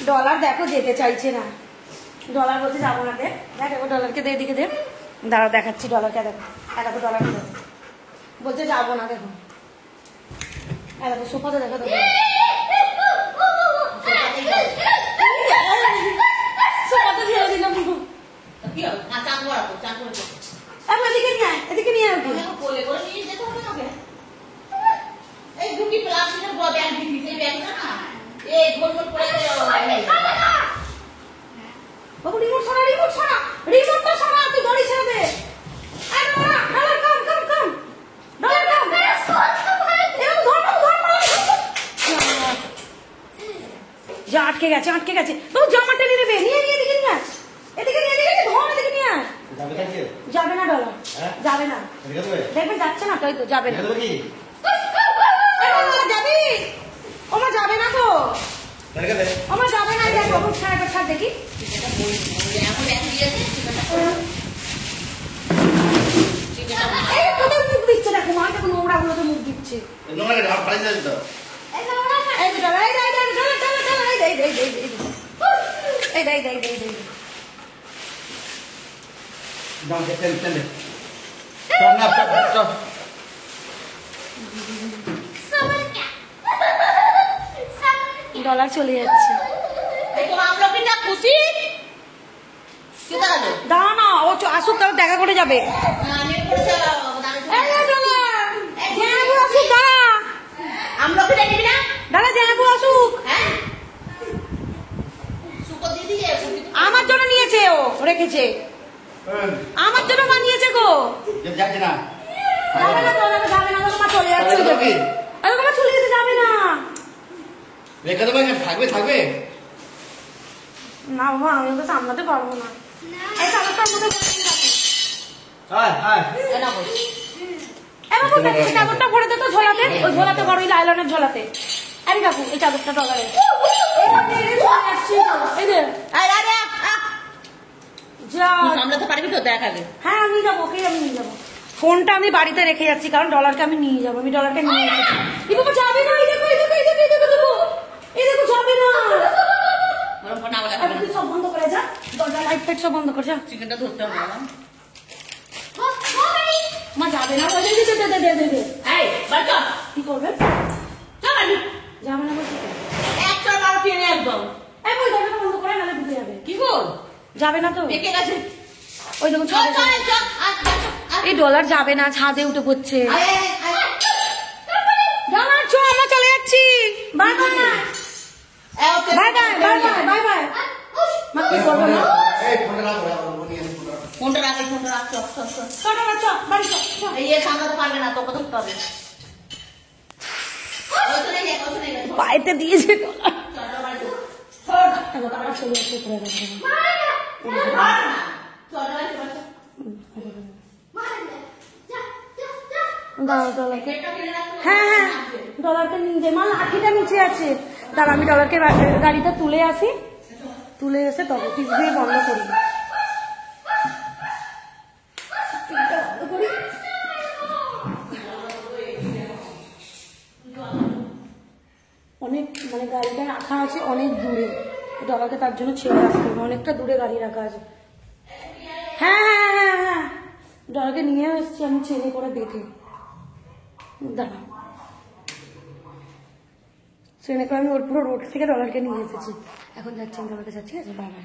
Dollar দেখো যেতে চাইছে না, ডলার বলতে যাবো না। দেখ দেখো ডলারকে দে, এদিকে দে, দাঁড়া দেখাচ্ছি ডলারকে। দেখো দেখো ডলারকে দেখো, বলছে যাবো না। দেখো দেখো সোফাতে দেখো, দেখো সোফাতে ছেড়ে দিলাম। এদিকে নিয়ে আয়, এদিকে নিয়ে আয়। বাবু রিমোট ছাড়া, রিমোট ছাড়া, রিমোটটা ছাড়া, তুই গাড়ি ছেড়ে দে। যা আটকে গেছে, আটকে গেছে। তো জামাটা নিয়ে নেবে, নিয়ে নিয়ে এদিকে নিয়ে আয়, এদিকে নিয়ে এদিকে ধর, এদিকে নিয়ে আয়। যাবে না ডলার, যাবে না, দেখবেন যাচ্ছে না, তাই তো যাবে না। যাবি ওমা, যাবে না তো, আমার যাবে না। ছাড় দেখি, মুখ দিচ্ছে, দেখো মা দেখো নোংরা গুলোতে মুখ দিচ্ছে। ডলার চলে যাচ্ছে। দাঁড়া না, ও আসুক, তাহলে দেখা করে যাবে। আমার জন্য নিয়েছে, ও রেখেছে আমার জন্য, বানিয়েছে গো। যাবে না, যাবে না, যাবে না, তোমার চলে যাচ্ছে, তোমার চলে যেতে যাবে না। থাকবে থাকবে না বাবা, আমি তো সামলাতে পারবো না। এই চাদরটার মধ্যে চাদরটা ভরে দে তো ঝোলাতে, ওই ঝোলাতে করো, ওই লাইলনের ঝোলাতে। আরে কাকু এই চাদরটা ডলারে সামলাতে পারবি তো, দেখাবে। হ্যাঁ আমি যাবো, ওকে আমি নিয়ে যাবো। ফোনটা আমি বাড়িতে রেখে যাচ্ছি, কারণ ডলারকে আমি নিয়ে যাবো। আমি ডলারকে নিয়ে এসেছি। যাবে না, এই দেখো, এই দেখো, এই দেখো, এই দেখো, দেখো, এই দেখো, যাবে না। তুই সব বন্ধ করে যা, দরজা লাইট ফাইট সব বন্ধ করে যা। চিকেনটা ধরতে হবে না, মা যাবে না, কি করবে? যাবে না বলছি, একটা বার কিনে একদম দরজাটা বন্ধ করে, নাহলে ঢুকে যাবে। কি গো, যাবে না তো, পেকে গেছে। ওই দেখো এই ডলার যাবে না, ছাদে উঠে পড়ছে। ডলার চো, আমরা চলে যাচ্ছি। Bye bye, bye bye, bye bye, bye bye. মা কি করবো না, ফোনটা রাখে, ফোনটা রাখ, এই সামলাতে পারবে না, তোকে ধরতে হবে। পায়েতে দিয়েছে হ্যাঁ হ্যাঁ, ডলারটা নিয়ে যাই। মা লাঠিটা নিচে আছে, দাঁড়া আমি ডলারকে গাড়িটা তুলে আসি, তুলে এসে তবে টিপ দিয়ে বন্ধ করি। অনেক মানে গাড়িটা রাখা আছে অনেক দূরে, ডলারকে তার জন্য ছেড়ে আসতে হবে, অনেকটা দূরে গাড়ি রাখা আছে। হ্যাঁ হ্যাঁ হ্যাঁ হ্যাঁ, ডলারকে নিয়ে এসছি আমি ছেলে করে বেঁধে, দাঁড়া ট্রেনে করে আমি ওর পুরো রোড থেকে ডলারকে নিয়ে এসেছি। এখন যাচ্ছি আমি ডলারকে, যাচ্ছি, ঠিক আছে, বাবা।